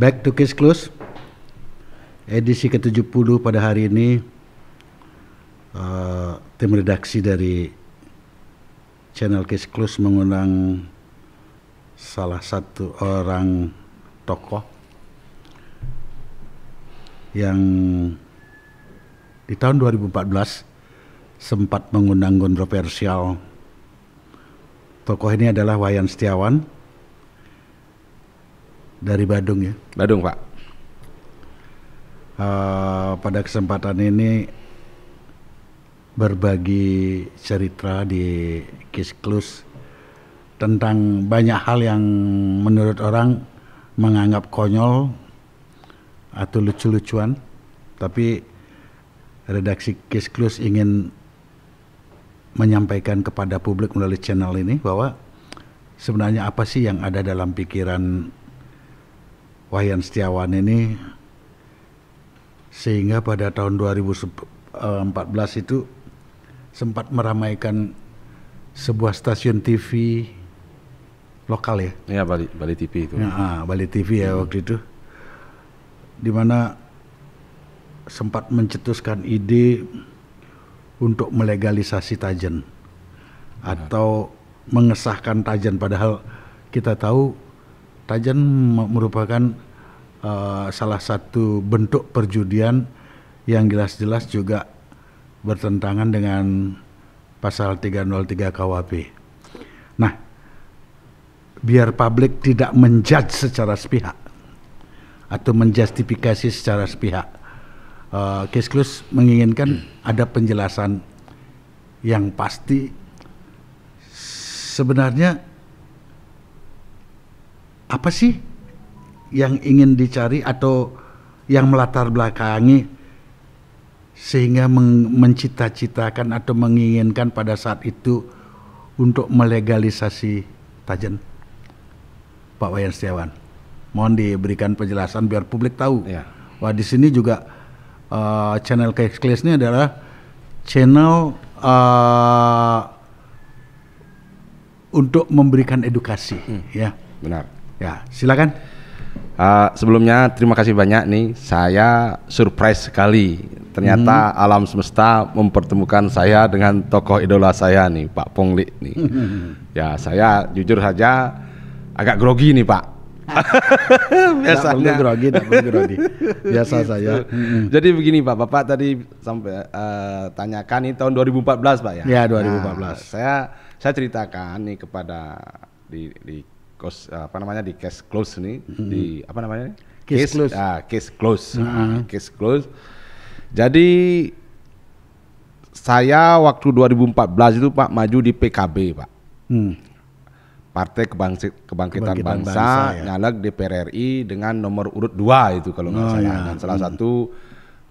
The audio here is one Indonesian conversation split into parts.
Back to Case Close, edisi ke-70 pada hari ini. Tim redaksi dari channel Case Close mengundang salah satu orang tokoh yang di tahun 2014 sempat mengundang kontroversial. Tokoh ini adalah Wayan Setiawan dari Badung ya. Badung, Pak. Pada kesempatan ini berbagi cerita di Case Close tentang banyak hal yang menurut orang menganggap konyol atau lucu-lucuan, tapi redaksi Case Close ingin menyampaikan kepada publik melalui channel ini bahwa sebenarnya apa sih yang ada dalam pikiran Wayan Setiawan ini, sehingga pada tahun 2014 itu sempat meramaikan sebuah stasiun TV lokal ya. Iya, Bali TV itu. Ya, Bali TV ya waktu itu, di mana sempat mencetuskan ide untuk melegalisasi Tajen atau mengesahkan Tajen, padahal kita tahu Tajen merupakan salah satu bentuk perjudian yang jelas-jelas juga bertentangan dengan pasal 303 KUHP. Nah, biar publik tidak menjudge secara sepihak atau menjustifikasi secara sepihak, Case Close menginginkan ada penjelasan yang pasti sebenarnya apa sih yang ingin dicari atau yang melatar belakangi sehingga mencita-citakan atau menginginkan pada saat itu untuk melegalisasi Tajen, Pak Wayan Setiawan. Mohon diberikan penjelasan biar publik tahu. Ya. Wah, di sini juga channel Case Close ini adalah channel untuk memberikan edukasi, ya. Benar. Ya, silakan. Sebelumnya terima kasih banyak nih, saya surprise sekali. Ternyata alam semesta mempertemukan saya dengan tokoh idola saya nih, Pak Pongli nih. Ya, saya jujur saja agak grogi nih, Pak. Biasanya Tak perlu grogi. Biasa saya. Jadi begini, Pak, Bapak tadi sampai tanyakan ini tahun 2014, Pak ya. Ya, 2014. Saya ceritakan nih kepada di di Case Close nih, di apa namanya? Case Close. Case Close. Case Close. Jadi saya waktu 2014 itu Pak maju di PKB, Pak. Partai Kebangkitan Bangsa, ya. nyalek DPR RI dengan nomor urut 2 itu kalau nggak salah. Ya. Dan salah satu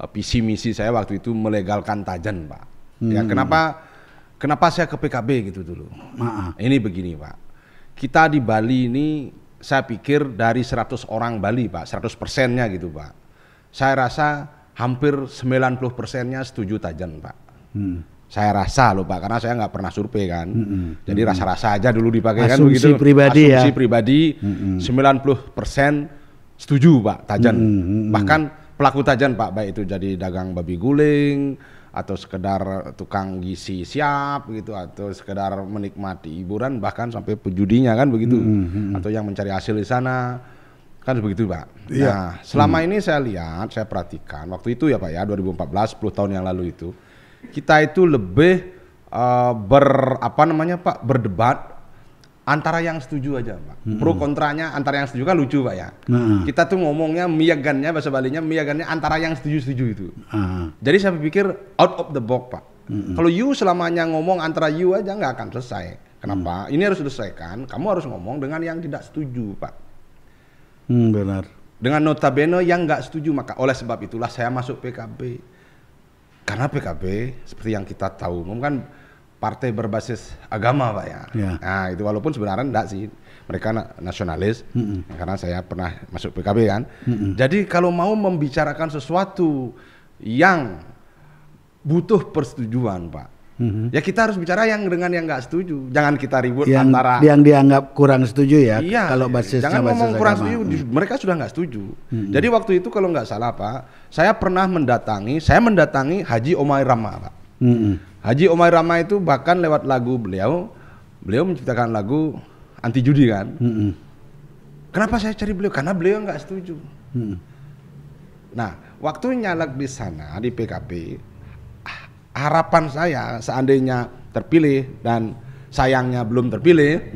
visi misi saya waktu itu melegalkan Tajen, Pak. Ya, kenapa saya ke PKB gitu dulu? Ini begini, Pak. Kita di Bali ini saya pikir dari 100 orang Bali, Pak, 100%-nya gitu, Pak. Saya rasa hampir 90%-nya setuju Tajen, Pak. Saya rasa loh, Pak, karena saya nggak pernah survei kan. Jadi rasa-rasa aja dulu dipakai kan begitu. Asumsi pribadi 90% setuju, Pak, Tajen. Bahkan pelaku Tajen, Pak, baik itu jadi dagang babi guling atau sekedar tukang gizi siap gitu, atau sekedar menikmati hiburan, bahkan sampai pejudinya kan begitu, atau yang mencari hasil di sana kan begitu, Pak. Iya. Nah, selama ini saya lihat, saya perhatikan waktu itu ya, Pak ya, 2014, 10 tahun yang lalu itu kita itu lebih berdebat antara yang setuju aja, Pak. Pro kontranya antara yang setuju kan lucu, Pak ya. Kita tuh ngomongnya miyagannya, bahasa Balinya miyagannya antara yang setuju itu. Jadi saya pikir out of the box, Pak. Kalau you selamanya ngomong antara you aja nggak akan selesai. Kenapa? Ini harus selesaikan. Kamu harus ngomong dengan yang tidak setuju, Pak. Benar. Dengan notabene yang nggak setuju, maka oleh sebab itulah saya masuk PKB. Karena PKB seperti yang kita tahu, kan partai berbasis agama, Pak ya. Nah, itu walaupun sebenarnya enggak sih, mereka nasionalis, karena saya pernah masuk PKB kan. Jadi kalau mau membicarakan sesuatu yang butuh persetujuan, Pak, Ya kita harus bicara yang dengan yang nggak setuju. Jangan kita ribut antara yang dianggap kurang setuju ya. Iya, kalau basisnya jangan ngomong kurang agama. setuju. Mereka sudah nggak setuju. Jadi waktu itu kalau nggak salah Pak, saya mendatangi Haji Omai Rama Pak. Haji Omai Rama itu bahkan lewat lagu beliau menciptakan lagu anti judi kan. Kenapa saya cari beliau? Karena beliau nggak setuju. Nah, waktu nyalek di sana di PKB, harapan saya seandainya terpilih dan sayangnya belum terpilih,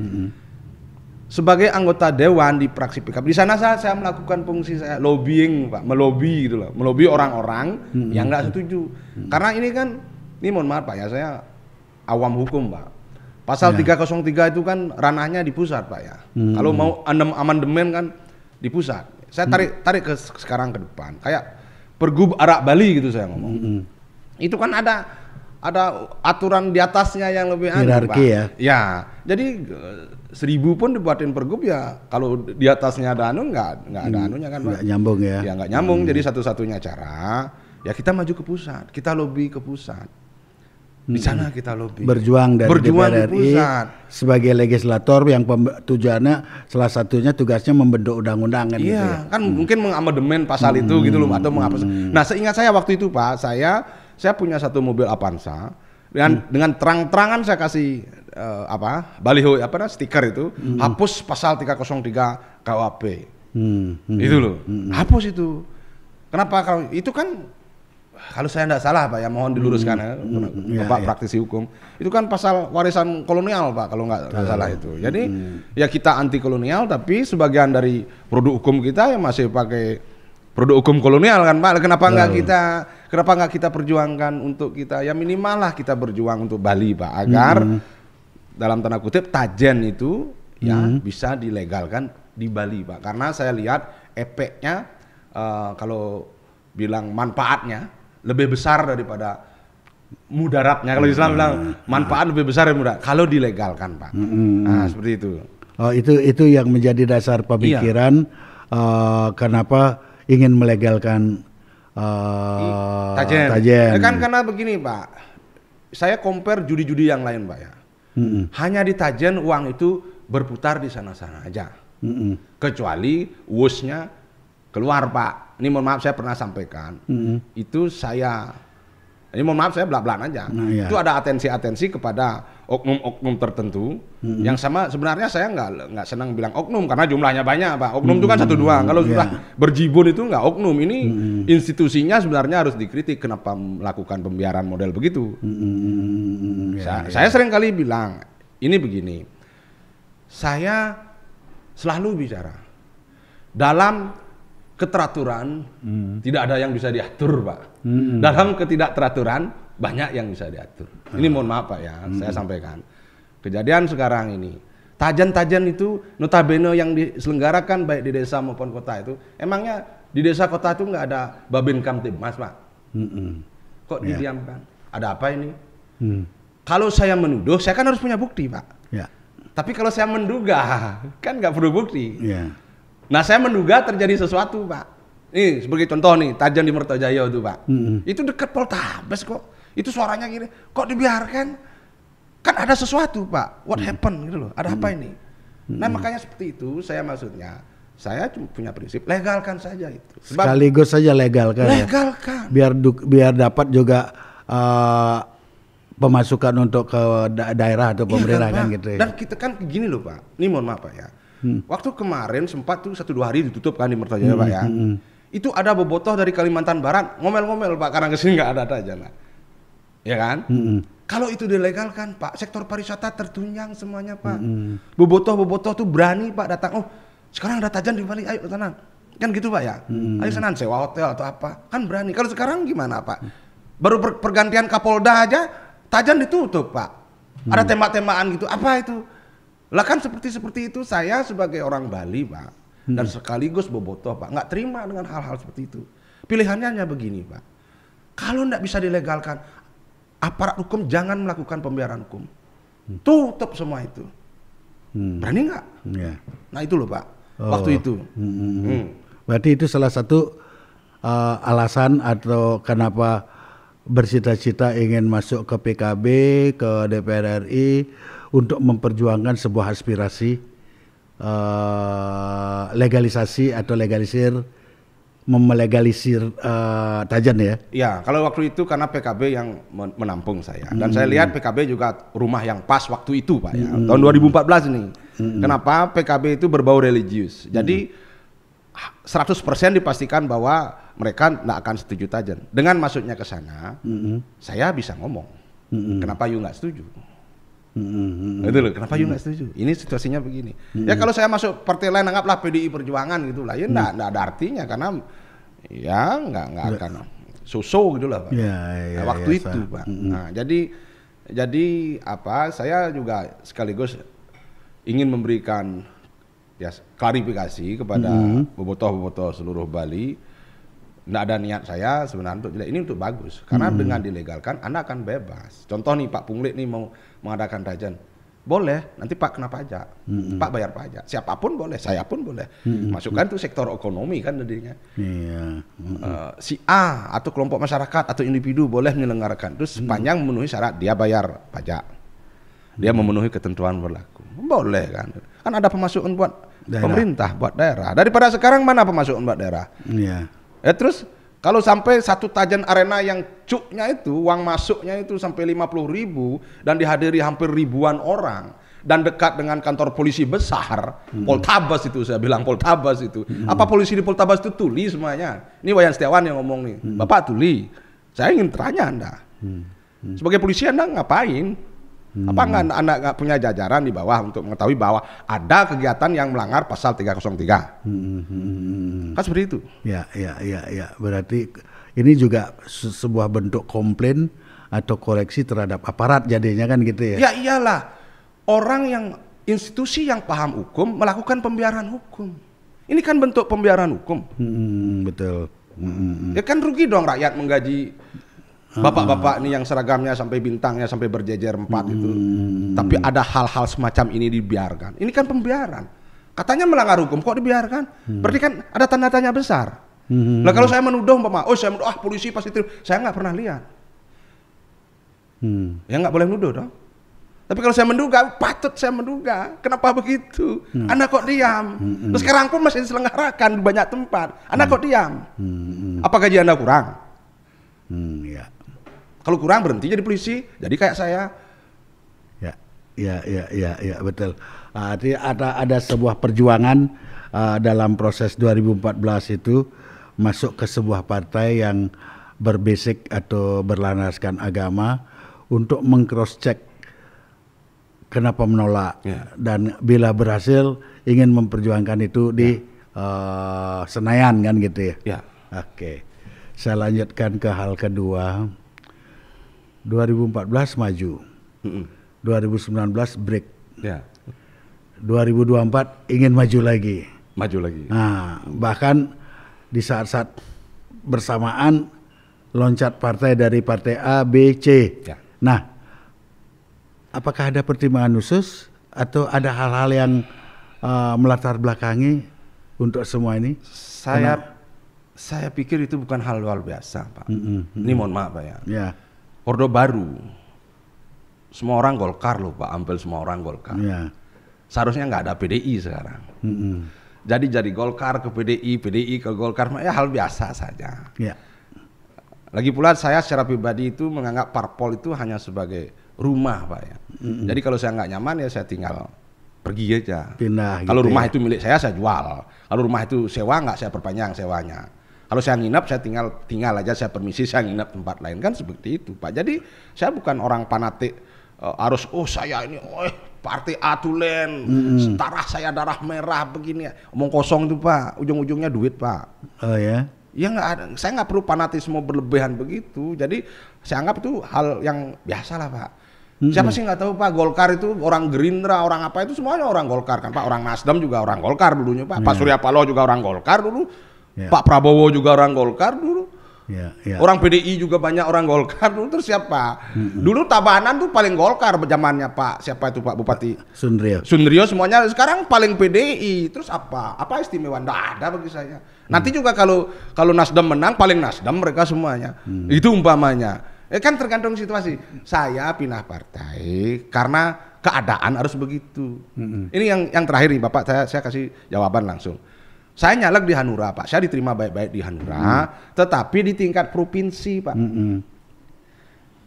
sebagai anggota dewan di fraksi PKB di sana saya melakukan fungsi saya lobbying Pak, melobi gitu loh, melobi orang-orang yang nggak setuju. Karena ini kan, ini mohon maaf Pak ya, saya awam hukum Pak. Pasal 303 itu kan ranahnya di pusat Pak ya. Kalau mau amandemen kan di pusat. Saya tarik ke sekarang ke depan. Kayak Pergub Arak Bali gitu saya ngomong. Itu kan ada aturan di atasnya yang lebih hierarki ya. Ya, jadi 1000 pun dibuatin pergub ya, kalau di atasnya ada nggak ada anunya kan Pak. Nggak nyambung ya. Ya nggak nyambung. Jadi satu-satunya cara ya kita maju ke pusat, kita lobby ke pusat. Di sana kita lobby. Berjuang dari DPR RI sebagai legislator yang tujuannya salah satunya tugasnya membentuk undang-undang kan. Iya, gitu ya? Kan mungkin mengamandemen pasal itu gitu loh atau menghapus. Nah, seingat saya waktu itu Pak, saya punya satu mobil Avanza dan dengan terang-terangan saya kasih baliho stiker itu, hapus pasal 303 KUHP. Itu loh. Hapus itu. Kenapa? Kalau itu kan kalau saya tidak salah Pak ya, mohon diluruskan Bapak praktisi hukum. Itu kan pasal warisan kolonial Pak kalau nggak salah itu. Jadi ya kita anti kolonial tapi sebagian dari produk hukum kita yang masih pakai produk hukum kolonial kan Pak. Kenapa nggak kita perjuangkan untuk kita ya minimal lah kita berjuang untuk Bali Pak agar dalam tanda kutip Tajen itu ya bisa dilegalkan di Bali Pak. Karena saya lihat efeknya kalau bilang manfaatnya lebih besar daripada mudaratnya. Kalau Islam bilang manfaat lebih besar dari mudarat kalau dilegalkan Pak. Nah seperti itu. Oh itu yang menjadi dasar pemikiran kenapa ingin melegalkan Tajen. Tajen. Kan karena begini Pak, saya compare judi-judi yang lain Pak ya. Hanya di Tajen uang itu berputar di sana-sana aja. Kecuali wusnya keluar Pak. Ini mohon maaf saya pernah sampaikan. Ini mohon maaf saya belak-belakan aja. Itu ada atensi-atensi kepada oknum-oknum tertentu yang sama. Sebenarnya saya nggak senang bilang oknum karena jumlahnya banyak Pak. Oknum itu kan 1-2. Kalau sudah berjibun itu nggak oknum. Ini institusinya sebenarnya harus dikritik kenapa melakukan pembiaran model begitu. Saya sering kali bilang ini begini. Saya selalu bicara dalam keteraturan tidak ada yang bisa diatur Pak. Dalam ketidakteraturan banyak yang bisa diatur. Ini mohon maaf Pak ya, saya sampaikan. Kejadian sekarang ini, Tajen-tajen itu notabene yang diselenggarakan baik di desa maupun kota itu, emangnya di desa kota itu nggak ada Babin Kamtibmas Pak? Kok didiamkan? Ada apa ini? Kalau saya menuduh, saya kan harus punya bukti Pak. Tapi kalau saya menduga, kan nggak perlu bukti. Nah saya menduga terjadi sesuatu Pak. Nih sebagai contoh nih, Tajen di Mertajaya itu Pak. Itu dekat Poltabes kok. Itu suaranya gini, kok dibiarkan? Kan ada sesuatu Pak. What happened gitu loh, ada apa ini? Nah makanya seperti itu, saya maksudnya, saya cuma punya prinsip, legalkan saja itu. Sebab sekaligus saja legalkan. Legalkan. Ya? Biar dapat juga pemasukan untuk ke daerah atau pemerintah kan gitu ya. Dan kita kan gini loh Pak, ini mohon maaf Pak ya. Waktu kemarin sempat tuh 1-2 hari ditutup kan di Mertajaya Pak ya. Itu ada bobotoh dari Kalimantan Barat ngomel-ngomel Pak karena kesini nggak ada Tajen lah. Ya kan? Kalau itu dilegalkan Pak, sektor pariwisata tertunjang semuanya Pak. Bobotoh tuh berani Pak datang. Oh sekarang ada Tajen di Bali, ayo tenang. Kan gitu Pak ya. Ayo senang sewa hotel atau apa. Kan berani. Kalau sekarang gimana Pak? Baru pergantian Kapolda aja Tajen ditutup Pak. Ada tembak-tembakan gitu. Apa itu? Lah kan seperti itu saya sebagai orang Bali Pak dan sekaligus bobotoh Pak nggak terima dengan hal-hal seperti itu. Pilihannya hanya begini Pak. Kalau nggak bisa dilegalkan, aparat hukum jangan melakukan pembiaran hukum. Tutup semua itu. Berani nggak? Nah itu loh Pak. Waktu itu. Berarti itu salah satu alasan atau kenapa bercita-cita ingin masuk ke PKB, ke DPR RI untuk memperjuangkan sebuah aspirasi legalisasi atau melegalisir Tajan ya? Ya, kalau waktu itu karena PKB yang menampung saya dan saya lihat PKB juga rumah yang pas waktu itu Pak ya, tahun 2014 nih. Kenapa? PKB itu berbau religius. Jadi 100% dipastikan bahwa mereka tidak akan setuju Tajan. Dengan masuknya ke sana, saya bisa ngomong. Kenapa you nggak setuju? Itu loh, kenapa you nggak setuju? Ini situasinya begini. Ya kalau saya masuk partai lain, anggaplah PDI Perjuangan gitulah, ya nggak ada artinya karena ya nggak akan so-so gitulah Pak. Nah, waktu itu Pak. Nah, jadi apa? Saya juga sekaligus ingin memberikan ya klarifikasi kepada bobotoh-bobotoh seluruh Bali. Nggak ada niat saya sebenarnya untuk tidak, ini untuk bagus karena dengan dilegalkan Anda akan bebas. Contoh nih Pak Pungli nih mau mengadakan Tajan, boleh nanti Pak kena pajak, Pak bayar pajak, siapapun boleh, saya pun boleh. Masukkan tuh sektor ekonomi kan jadinya. Si A atau kelompok masyarakat atau individu boleh menyelenggarakan terus sepanjang memenuhi syarat dia bayar pajak, dia memenuhi ketentuan berlaku, boleh kan? Kan ada pemasukan buat pemerintah, buat daerah. Daripada sekarang mana pemasukan buat daerah? Terus kalau sampai satu Tajan Arena yang cuknya itu uang masuknya itu sampai 50.000 dan dihadiri hampir ribuan orang dan dekat dengan kantor polisi besar, Poltabes itu saya bilang Poltabes itu. Apa polisi di Poltabes itu tuli semuanya? Ini Wayan Setiawan yang ngomong nih, Bapak tuli. Saya ingin tanya Anda, sebagai polisi Anda ngapain? Apa Anda nggak punya jajaran di bawah untuk mengetahui bahwa ada kegiatan yang melanggar pasal 303? Kan seperti itu. Ya. Berarti ini juga sebuah bentuk komplain atau koreksi terhadap aparat jadinya kan gitu ya? Ya iyalah. Orang yang institusi yang paham hukum melakukan pembiaran hukum. Ini kan bentuk pembiaran hukum. Betul. Ya kan rugi dong rakyat menggaji bapak-bapak nih yang seragamnya sampai bintangnya sampai berjejer 4 itu. Tapi ada hal-hal semacam ini dibiarkan. Ini kan pembiaran. Katanya melanggar hukum kok dibiarkan? Berarti kan ada tanda tanya besar. Nah kalau saya menuduh saya menuduh polisi pasti itu, saya nggak pernah lihat. Ya nggak boleh menuduh dong. Tapi kalau saya menduga, patut saya menduga. Kenapa begitu? Anda kok diam? Terus sekarang pun masih diselenggarakan di banyak tempat. Anda kok diam? Apa gaji Anda kurang? Ya. Kalau kurang berhenti jadi polisi, jadi kayak saya. Ya, betul. Artinya ada sebuah perjuangan dalam proses 2014 itu masuk ke sebuah partai yang berbasic atau berlandaskan agama untuk meng-cross check kenapa menolak dan bila berhasil ingin memperjuangkan itu di Senayan kan gitu ya. Oke. Saya lanjutkan ke hal kedua. 2014 maju, 2019 break, 2024 ingin maju lagi. Nah, bahkan di saat-saat bersamaan loncat partai dari partai A, B, C. Nah, apakah ada pertimbangan khusus atau ada hal-hal yang melatar belakangi untuk semua ini? Saya pikir itu bukan hal luar biasa, Pak. Ini mohon maaf, Pak ya. Orde Baru, semua orang Golkar loh Pak, hampir semua orang Golkar. Seharusnya nggak ada PDI sekarang. Jadi Golkar ke PDI, PDI ke Golkar, ya hal biasa saja. Lagi pula saya secara pribadi itu menganggap parpol itu hanya sebagai rumah Pak ya. Jadi kalau saya nggak nyaman ya saya tinggal pergi aja. Pindah. Kalau gitu rumah itu milik saya jual. Kalau rumah itu sewa nggak saya perpanjang sewanya. Kalau saya nginap, saya tinggal aja, saya permisi, saya nginap tempat lain, kan seperti itu Pak. Jadi saya bukan orang fanatik harus saya ini partai A tulen, darah merah begini. Omong kosong itu Pak, ujung-ujungnya duit Pak. Oh ya? Ya nggak ada, saya nggak perlu fanatisme berlebihan begitu. Jadi saya anggap itu hal yang biasa lah Pak. Siapa sih nggak tahu Pak, Golkar itu orang Gerindra, orang apa itu semuanya orang Golkar kan Pak. Orang Nasdem juga orang Golkar dulunya Pak. Pak Surya Paloh juga orang Golkar dulu. Pak Prabowo juga orang Golkar dulu. Orang PDI juga banyak orang Golkar dulu. Terus siapa? Dulu Tabanan tuh paling Golkar zamannya Pak. Siapa itu Pak Bupati? Sunrio semuanya. Sekarang paling PDI. Terus apa? Apa istimewa? Nggak ada bagi saya. Nanti juga kalau Nasdem menang paling Nasdem mereka semuanya. Itu umpamanya. Kan tergantung situasi. Saya pindah partai karena keadaan harus begitu. Ini yang terakhir nih Bapak, saya kasih jawaban langsung. Saya nyalek di Hanura Pak, saya diterima baik-baik di Hanura, tetapi di tingkat provinsi Pak.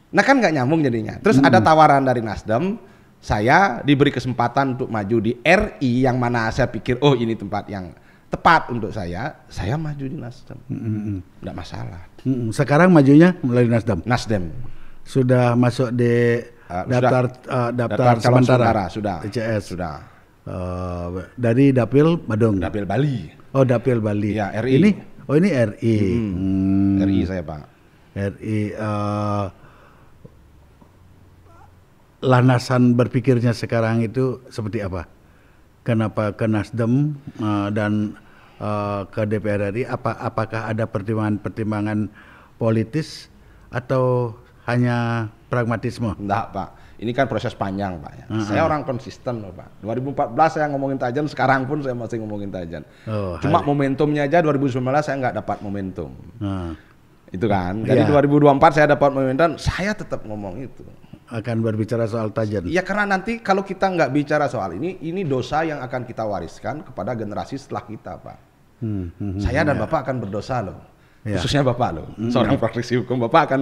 Nah kan nggak nyambung jadinya. Terus ada tawaran dari Nasdem, saya diberi kesempatan untuk maju di RI yang mana saya pikir oh ini tempat yang tepat untuk saya maju di Nasdem. Nggak masalah. Sekarang majunya melalui Nasdem. Nasdem sudah masuk di daftar sementara sudah. DCS sudah. Dari Dapil Badung. Dapil Bali. Oh Dapil Bali. Ya RI. Ini RI. RI saya Pak. RI. Landasan berpikirnya sekarang itu seperti apa? Kenapa ke Nasdem dan ke DPR RI? Apakah ada pertimbangan politis atau hanya pragmatisme? Enggak Pak, ini kan proses panjang Pak. Saya orang konsisten loh Pak. 2014 saya ngomongin Tajan, sekarang pun saya masih ngomongin Tajan. Cuma momentumnya aja 2019 saya nggak dapat momentum. Itu kan. Jadi 2024 saya dapat momentum, saya tetap ngomong itu. Akan berbicara soal Tajan. Iya karena nanti kalau kita nggak bicara soal ini dosa yang akan kita wariskan kepada generasi setelah kita Pak. Saya dan Bapak akan berdosa loh, khususnya Bapak loh, seorang praktisi hukum, Bapak akan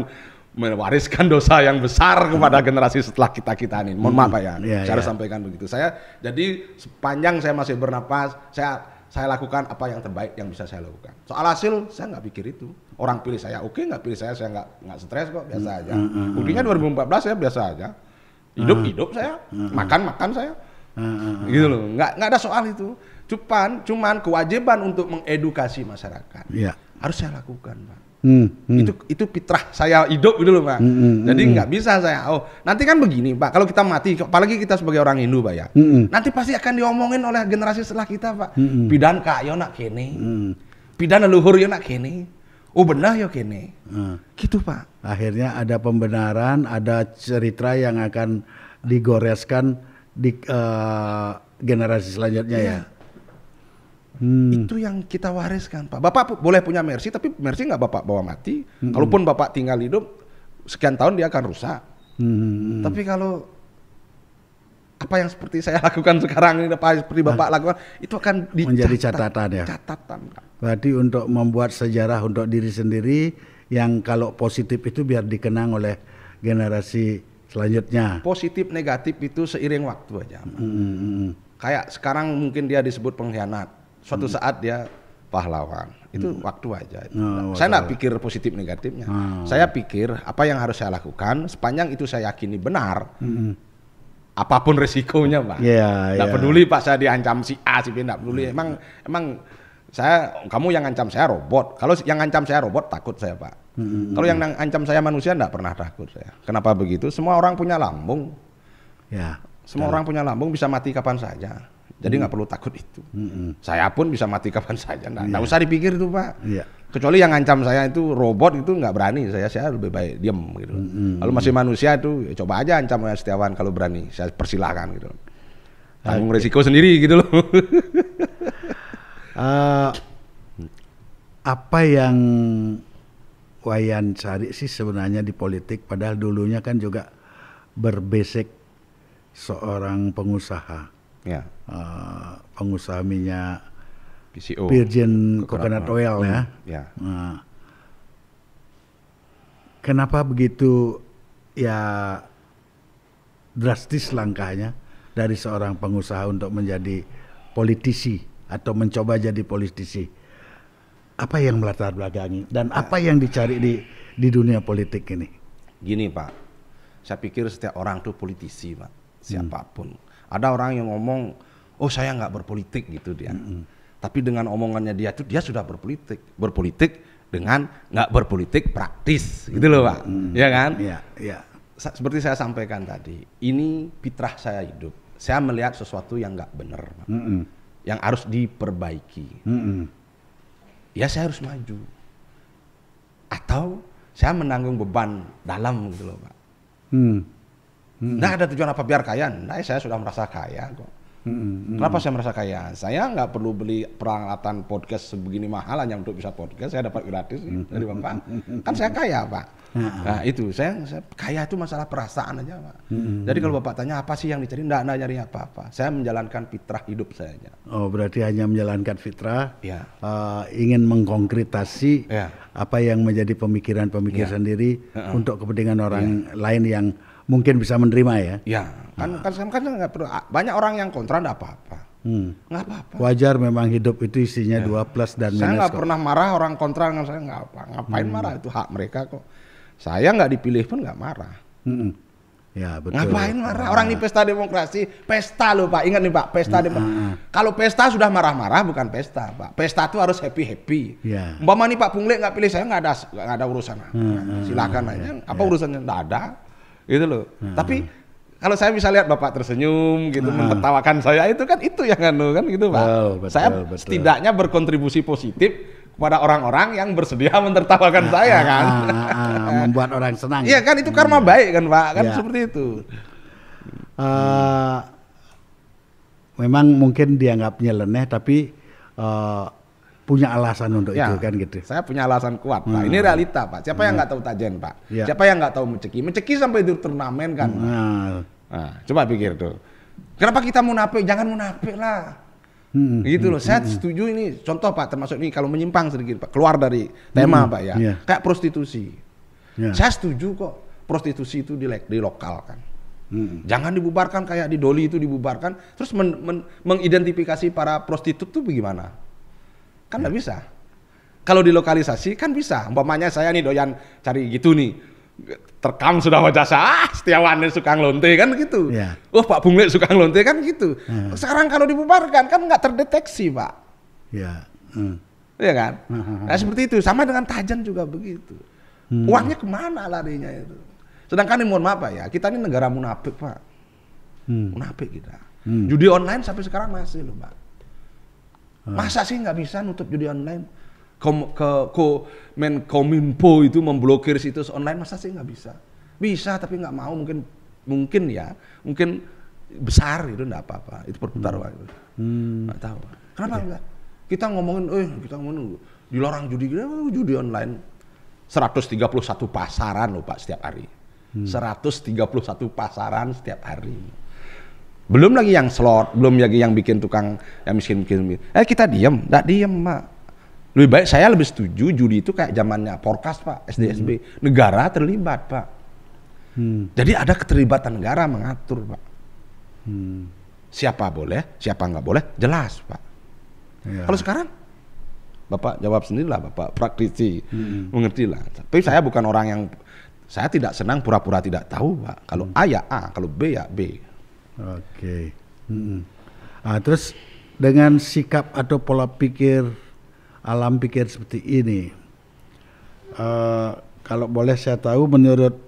mewariskan dosa yang besar kepada generasi setelah kita ini. Mohon maaf Pak ya, saya harus sampaikan begitu. Jadi sepanjang saya masih bernapas, saya lakukan apa yang terbaik yang bisa saya lakukan. Soal hasil saya nggak pikir itu. Orang pilih saya oke, nggak pilih saya nggak stres kok, biasa aja. Buktinya 2014 saya biasa aja. Hidup saya, makan saya. Gitu loh, nggak ada soal itu. Cuman kewajiban untuk mengedukasi masyarakat harus saya lakukan Pak. Itu fitrah saya hidup gitu loh Pak. Jadi nggak bisa saya. Nanti kan begini Pak, kalau kita mati, apalagi kita sebagai orang Hindu Pak ya, nanti pasti akan diomongin oleh generasi setelah kita Pak. Pidan kak yo nak kene, pidan leluhur yo nak kene. Oh benar yo kene. Gitu Pak. Akhirnya ada pembenaran, ada cerita yang akan digoreskan di generasi selanjutnya ya. Itu yang kita wariskan Pak. Bapak boleh punya Mercy, tapi Mercy nggak Bapak bawa mati. Kalaupun Bapak tinggal hidup sekian tahun dia akan rusak. Tapi kalau apa yang seperti saya lakukan sekarang ini, apa seperti Bapak lakukan, itu akan menjadi catatan ya. Catatan Pak. Berarti untuk membuat sejarah untuk diri sendiri yang kalau positif itu biar dikenang oleh generasi selanjutnya. Positif negatif itu seiring waktu aja. Kayak sekarang mungkin dia disebut pengkhianat. Suatu saat dia pahlawan. Itu waktu aja. Saya nggak pikir positif negatifnya. Saya pikir apa yang harus saya lakukan sepanjang itu saya yakini benar. Apapun resikonya Pak. Nggak peduli Pak saya diancam si A, si B, nggak peduli. Emang kamu yang ngancam saya robot. Kalau yang ngancam saya robot takut saya Pak. Kalau yang ngancam saya manusia nggak pernah takut saya. Kenapa begitu? Semua orang punya lambung. Semua orang punya lambung, bisa mati kapan saja. Jadi nggak perlu takut itu. Saya pun bisa mati kapan saja. Nggak usah dipikir itu Pak. Kecuali yang ngancam saya itu robot itu nggak berani. Saya lebih baik diem gitu. Kalau masih manusia itu coba aja ancam Setiawan kalau berani. Saya persilahkan gitu. Tanggung resiko sendiri gitu loh. Apa yang Wayan cari sih sebenarnya di politik, padahal dulunya kan juga berbasic seorang pengusaha, pengusaha minyak PCO, Virgin Coconut Oil ya. Kenapa begitu ya drastis langkahnya dari seorang pengusaha untuk menjadi politisi atau mencoba jadi politisi? Apa yang melatar belakangi dan apa yang dicari di dunia politik ini? Gini Pak, saya pikir setiap orang tuh politisi Pak, siapapun. Ada orang yang ngomong, oh saya nggak berpolitik gitu dia. Tapi dengan omongannya dia tuh dia sudah berpolitik dengan nggak berpolitik praktis, gitu loh Pak, ya kan? Seperti saya sampaikan tadi, ini fitrah saya hidup. Saya melihat sesuatu yang nggak benar, Pak. Yang harus diperbaiki. Ya saya harus maju. Atau saya menanggung beban dalam gitu loh Pak. Nggak ada tujuan apa biar kaya. Nah, saya sudah merasa kaya kok. Kenapa saya merasa kaya? Saya nggak perlu beli peralatan podcast sebegini mahal hanya untuk bisa podcast. Saya dapat gratis dari Bapak. Kan saya kaya Pak. Nah itu saya kaya itu masalah perasaan aja Pak. Jadi kalau Bapak tanya apa sih yang dicari, enggak nyari apa-apa. Saya menjalankan fitrah hidup saya aja. Oh berarti hanya menjalankan fitrah, ya. Ingin mengkonkretasi apa yang menjadi pemikiran-pemikiran sendiri untuk kepentingan orang lain yang mungkin bisa menerima ya. Ya kan nggak perlu, banyak orang yang kontra enggak apa-apa. Nggak apa-apa. Wajar memang hidup itu isinya 2 plus dan minus. Saya nggak pernah marah orang kontra dengan saya, nggak apa. Ngapain marah, itu hak mereka kok. Saya nggak dipilih pun nggak marah. Ya betul. Ngapain marah? Orang ini pesta demokrasi, pesta loh Pak. Ingat nih Pak, pesta demokrasi. Kalau pesta sudah marah-marah bukan pesta Pak. Pesta itu harus happy. Ya. Umpama nih Pak Pungli nggak pilih saya, nggak ada urusan. Silakan aja. Apa urusannya? Nggak ada. Gitu loh. Tapi kalau saya bisa lihat Bapak tersenyum gitu, menertawakan saya, itu kan yang kan gitu Pak. Saya setidaknya berkontribusi positif kepada orang-orang yang bersedia menertawakan saya kan. Membuat orang senang. Iya kan, itu karma baik kan Pak, kan seperti itu. Memang mungkin dianggap nyeleneh tapi punya alasan untuk itu kan gitu. Saya punya alasan kuat Pak, ini realita Pak. Siapa yang nggak tahu Tajen Pak? Siapa yang nggak tahu menceki sampai itu turnamen kan. Nah, coba pikir tuh. Kenapa kita munafik? Jangan munafik lah. Gitu loh. Saya setuju ini contoh Pak, termasuk ini kalau menyimpang sedikit Pak, keluar dari tema Pak ya. Kayak prostitusi. Saya setuju kok prostitusi itu dilokalkan. Jangan dibubarkan kayak di Doli itu dibubarkan, terus mengidentifikasi para prostitut tuh bagaimana? Kan nggak bisa. Kalau dilokalisasi kan bisa. Umpamanya saya nih doyan cari gitu nih, terkam sudah wajah saya, Setiawan suka ngelonte kan gitu. Oh Pak Pungli suka ngelonte kan gitu. Sekarang kalau dibubarkan kan nggak terdeteksi Pak. Iya kan? Nah seperti itu. Sama dengan Tajen juga begitu. Uangnya kemana larinya itu? Sedangkan ini mohon maaf Pak ya, kita ini negara munafik Pak. Munafik kita. Judi online sampai sekarang masih loh Pak. Masa sih nggak bisa nutup judi online? Menkominfo itu memblokir situs online, masa sih nggak bisa? Bisa tapi nggak mau, mungkin besar itu nggak apa-apa, itu perputar waktu. Nggak tahu. Kenapa enggak? Kita ngomongin dilarang judi online. 131 pasaran loh Pak setiap hari. 131 pasaran setiap hari. Belum lagi yang slot, belum lagi yang bikin tukang yang miskin. Kita diem, nggak diem Pak. Lebih baik saya lebih setuju judi itu kayak zamannya Porkas Pak, SDSB. Negara terlibat Pak. Jadi ada keterlibatan negara mengatur Pak. Siapa boleh, siapa nggak boleh, jelas Pak. Kalau sekarang Bapak jawab sendirilah, Bapak praktisi, mengertilah. Tapi saya bukan orang yang, saya tidak senang pura-pura tidak tahu Pak. Kalau A ya A, kalau B ya B. Oke. Terus dengan sikap atau pola pikir, alam pikir seperti ini, kalau boleh saya tahu menurut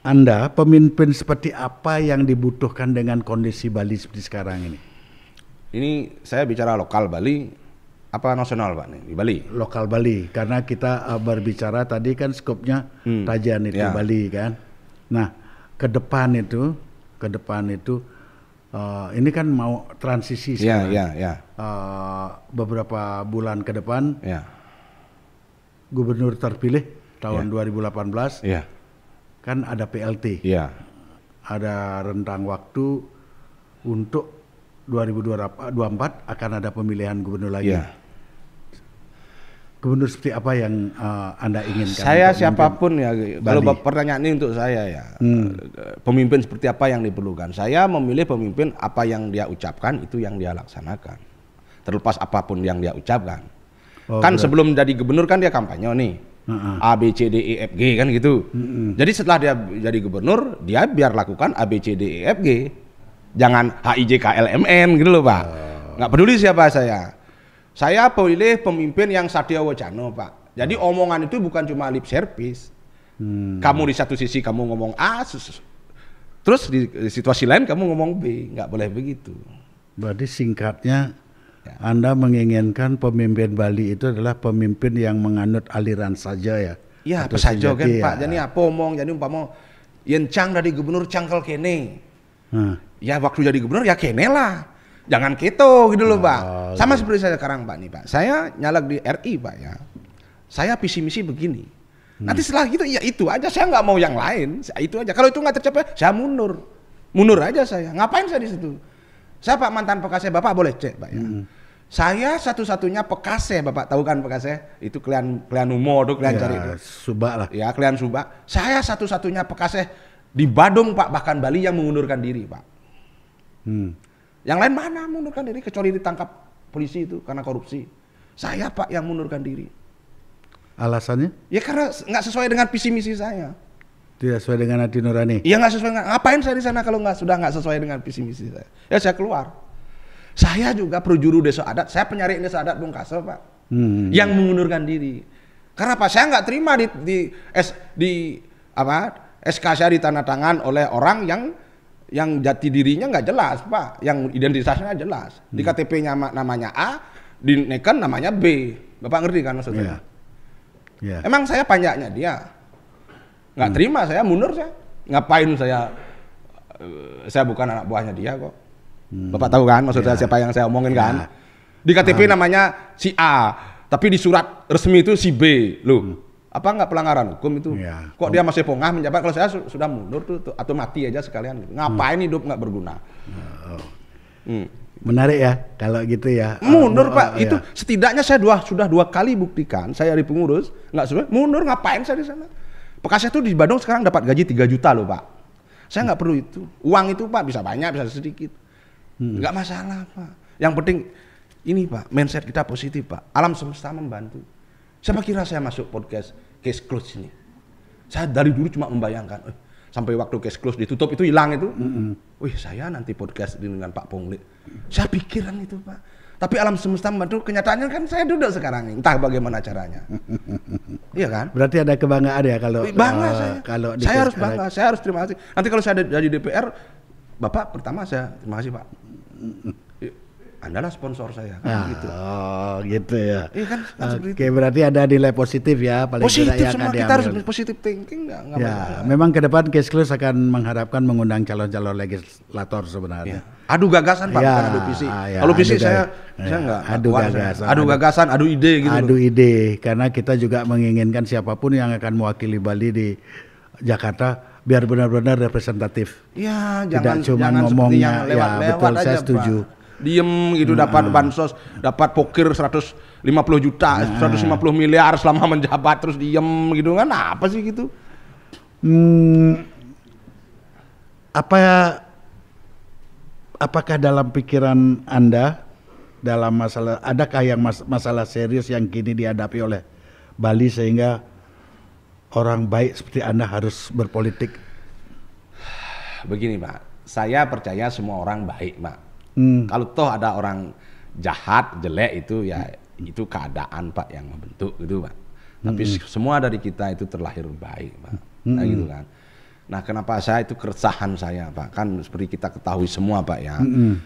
Anda pemimpin seperti apa yang dibutuhkan dengan kondisi Bali seperti sekarang ini? Ini saya bicara lokal Bali, apa nasional Pak nih di Bali? Lokal Bali, karena kita berbicara tadi kan skopnya Tajen itu Bali kan. Nah ke depan itu ini kan mau transisi sekarang. Beberapa bulan ke depan gubernur terpilih tahun 2018 kan ada PLT. Ada rentang waktu untuk 2024 akan ada pemilihan gubernur lagi. Gubernur seperti apa yang Anda inginkan? Saya siapapun ya, kalau pertanyaan ini untuk saya ya, pemimpin seperti apa yang diperlukan. Saya memilih pemimpin apa yang dia ucapkan itu yang dia laksanakan, terlepas apapun yang dia ucapkan. Kan sebelum jadi gubernur kan dia kampanye nih, A B C D E F G kan gitu. Jadi setelah dia jadi gubernur, dia biar lakukan A B C D E F G, jangan H I J K L M N gitu loh Pak. Nggak peduli siapa saya. Saya pilih pemimpin yang Satya Wacana Pak. Jadi omongan itu bukan cuma lip service. Kamu di satu sisi kamu ngomong A, terus di situasi lain kamu ngomong B. Nggak boleh begitu. Berarti singkatnya Anda menginginkan pemimpin Bali itu adalah pemimpin yang menganut aliran saja ya? Iya, pesajo kan Pak. Jadi apa omong, jadi umpama yen cang dari gubernur cangkel kene. Ya waktu jadi gubernur ya kene lah. Jangan keto gitu loh Pak. Sama seperti saya sekarang Pak nih Pak. Saya nyalek di RI Pak ya. Saya visi misi begini. Nanti setelah itu ya itu aja, saya nggak mau yang lain, itu aja. Kalau itu nggak tercapai, saya mundur aja saya. Ngapain saya di situ? Saya Pak mantan Pekaseh, Bapak boleh cek Pak ya. Saya satu-satunya Pekaseh, Bapak tahu kan Pekaseh? Itu kalian Umo tuh kalian cari itu. Subak lah. Ya kalian Subak. Saya satu-satunya Pekaseh di Badung Pak, bahkan Bali yang mengundurkan diri Pak. Yang lain mana mengundurkan diri kecuali ditangkap polisi itu karena korupsi. Saya Pak yang mengundurkan diri. Alasannya? Ya karena nggak sesuai dengan visi misi saya. Tidak sesuai dengan hati nurani. Iya nggak sesuai. Ngapain saya di sana kalau sudah nggak sesuai dengan visi misi saya? Ya saya keluar. Saya juga perjuru desa adat. Saya penyari desa adat Bung Kasel Pak. Yang mengundurkan diri. Karena Pak saya nggak terima SK saya ditandatangan oleh orang yang jati dirinya nggak jelas Pak. Yang identitasnya jelas. Di KTP-nya namanya A, di Neken namanya B. Bapak ngerti kan maksudnya? Yeah. Emang saya panjaknya dia. Nggak terima, saya mundur saya. Ngapain saya bukan anak buahnya dia kok. Bapak tahu kan maksudnya siapa yang saya omongin kan? Di KTP namanya si A, tapi di surat resmi itu si B. Loh, apa nggak pelanggaran hukum itu? Kok dia masih pongah menjabat? Kalau saya sudah mundur tuh atau mati aja sekalian. Ngapain hidup nggak berguna? Menarik ya kalau gitu ya. Mundur Pak, itu setidaknya saya sudah 2 kali buktikan saya di pengurus nggak sesuai. Mundur ngapain saya di sana? Pekaseh tuh di Bandung sekarang dapat gaji 3 juta loh Pak. Saya nggak perlu itu. Uang itu Pak bisa banyak, bisa sedikit. Nggak masalah Pak. Yang penting ini Pak, mindset kita positif Pak. Alam semesta membantu. Siapa kira saya masuk podcast Case Close ini? Saya dari dulu cuma membayangkan. Sampai waktu Case Close ditutup itu hilang itu. Wih saya nanti podcast dengan Pak Pungli. Saya pikiran itu Pak. Tapi alam semesta membantu, kenyataannya kan saya duduk sekarang ini. Entah bagaimana caranya. Iya kan? Berarti ada kebanggaan ya kalau bangga saya. Kalau saya harus bangga, saya harus terima kasih. Nanti kalau saya jadi DPR, Bapak pertama saya terima kasih Pak. Adalah sponsor saya kan, gitu. Oh gitu ya. Iya kan? Oke, berarti ada nilai positif ya paling positif tidak semua kita harus positif thinking nggak ya, memang ke depan Case Close akan mengharapkan mengundang calon-calon legislator sebenarnya. Adu gagasan Pak, bukan adu visi. Kalau visi saya nggak adu gagasan, adu ide gitu. Adu ide karena kita juga menginginkan siapapun yang akan mewakili Bali di Jakarta biar benar-benar representatif. Iya, jangan ngomongnya lewat-lewat betul, aja, saya setuju. Pak. Diem gitu dapat bansos, dapat pokir 150 juta, 150 miliar selama menjabat terus diem gitu kan apa sih gitu? Apakah dalam pikiran Anda dalam adakah yang masalah serius yang kini dihadapi oleh Bali sehingga orang baik seperti Anda harus berpolitik? Begini Pak, saya percaya semua orang baik Pak. Kalau toh ada orang jahat, jelek itu ya itu keadaan Pak yang membentuk gitu Pak. Tapi semua dari kita itu terlahir baik Pak. Nah gitu kan. Nah kenapa saya itu keresahan saya Pak, kan seperti kita ketahui semua Pak ya.